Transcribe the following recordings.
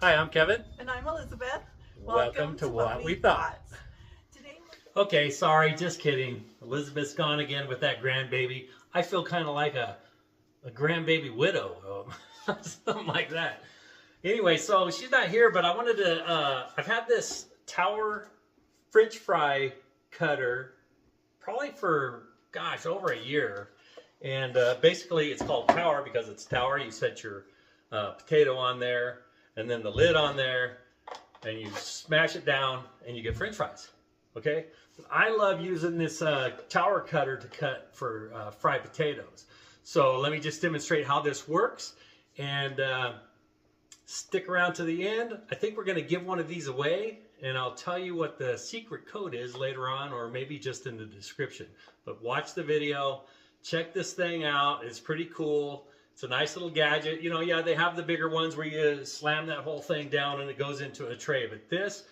Hi, I'm Kevin. And I'm Elizabeth. Welcome to What We Thought. Today Okay, sorry, just kidding. Elizabeth's gone again with that grandbaby. I feel kind of like a grandbaby widow, something like that. Anyway, so she's not here, but I wanted to, I've had this Tower French fry cutter probably for, gosh, over a year. And basically it's called Tower because it's Tower. You set your potato on there and then the lid on there and you smash it down and you get French fries. Okay, I love using this Tower cutter to cut for fried potatoes. So let me just demonstrate how this works and stick around to the end. I think we're going to give one of these away and I'll tell you what the secret code is later on, or maybe just in the description. But watch the video, check this thing out. It's pretty cool. It's a nice little gadget. You know, yeah, they have the bigger ones where you slam that whole thing down and it goes into a tray. But this,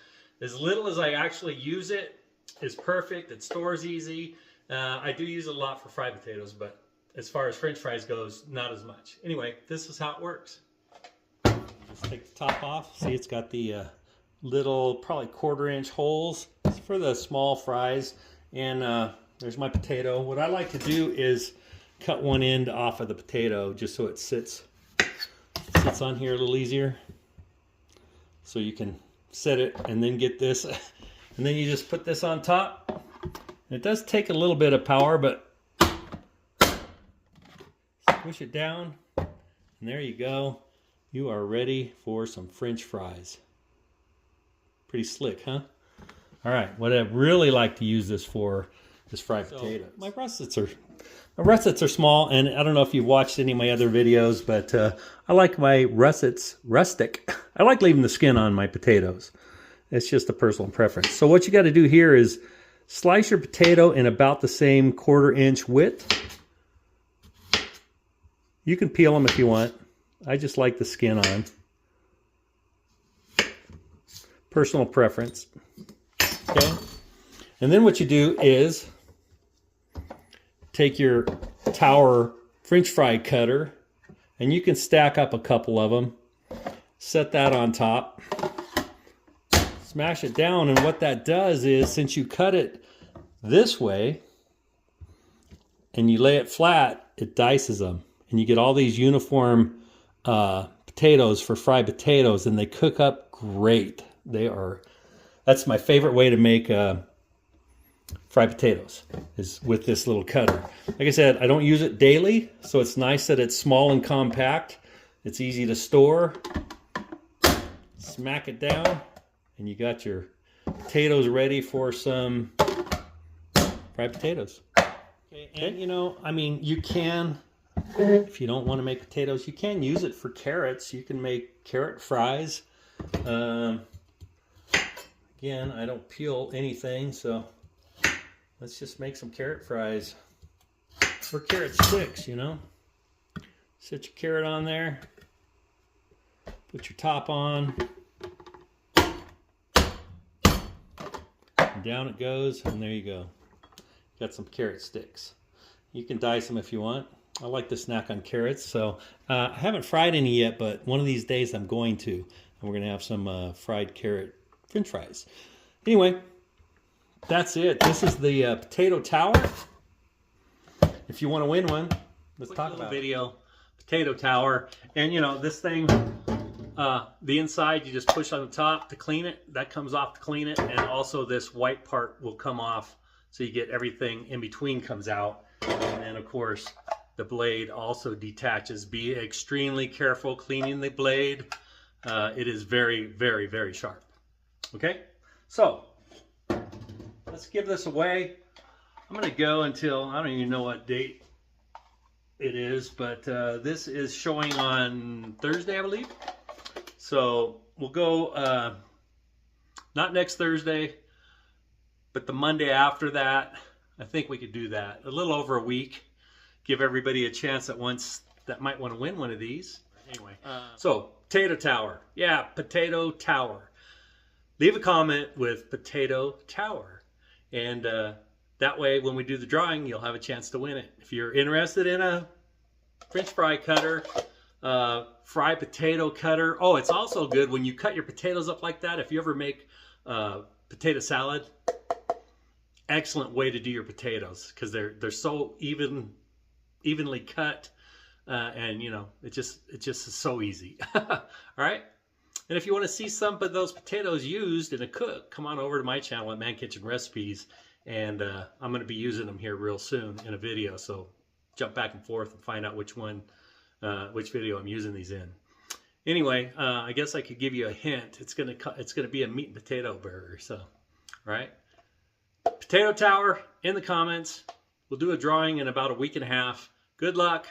as little as I actually use it, is perfect. It stores easy. I do use it a lot for fried potatoes, but as far as French fries goes, not as much. Anyway, this is how it works. Just take the top off. See, it's got the little, probably 1/4-inch holes. It's for the small fries. And there's my potato. What I like to do is cut one end off of the potato just so it sits on here a little easier. So you can set it and then get this. And then you just put this on top. It does take a little bit of power, but push it down. And there you go. You are ready for some French fries. Pretty slick, huh? All right, what I really like to use this for is fried potatoes. My russets are small, and I don't know if you've watched any of my other videos, but I like my russets rustic. I like leaving the skin on my potatoes. It's just a personal preference. So what you got to do here is slice your potato in about the same 1/4-inch width. You can peel them if you want. I just like the skin on. Personal preference. Okay. And then what you do is take your Tower French fry cutter, and you can stack up a couple of them. Set that on top. Smash it down, and what that does is, since you cut it this way and you lay it flat, it dices them. And you get all these uniform potatoes for fried potatoes, and they cook up great. That's my favorite way to make fried potatoes, is with this little cutter. Like I said, I don't use it daily, so it's nice that it's small and compact. It's easy to store. Smack it down, and you got your potatoes ready for some fried potatoes. Okay, and you know, I mean, you can, if you don't want to make potatoes, you can use it for carrots. You can make carrot fries. Again, I don't peel anything, so let's just make some carrot fries. Or carrot sticks, you know. Set your carrot on there. Put your top on. And down it goes, and there you go. Got some carrot sticks. You can dice them if you want. I like to snack on carrots, so I haven't fried any yet, but one of these days I'm going to. And we're going to have some fried carrot French fries. Anyway, that's it. This is the potato tower. If you want to win one, let's talk about video. Potato tower. And you know, this thing, the inside you just push on the top to clean it. That comes off to clean it. And also this white part will come off, so you get everything in between comes out. And then of course the blade also detaches. Be extremely careful cleaning the blade. It is very, very, very sharp. Okay, so let's give this away. I'm going to go until, I don't even know what date it is, but this is showing on Thursday, I believe. So we'll go, not next Thursday, but the Monday after that. I think we could do that. A little over a week. Give everybody a chance at once that might want to win one of these. Anyway, so potato tower. Yeah, potato tower. Leave a comment with potato tower. And that way, when we do the drawing, you'll have a chance to win it. If you're interested in a French fry cutter, fry potato cutter. Oh, it's also good when you cut your potatoes up like that. If you ever make potato salad, excellent way to do your potatoes because they're so evenly cut, and you know it just is so easy. All right. And if you want to see some of those potatoes used in a cook, come on over to my channel at Man Kitchen Recipes, and I'm going to be using them here real soon in a video. So jump back and forth and find out which video I'm using these in. Anyway, I guess I could give you a hint. It's gonna be a meat and potato burger. So, all right. Potato Tower in the comments. We'll do a drawing in about a week and a half. Good luck.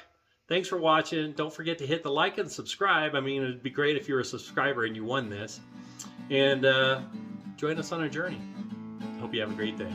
Thanks for watching. Don't forget to hit the like and subscribe. I mean, it'd be great if you're a subscriber and you won this. And join us on our journey. Hope you have a great day.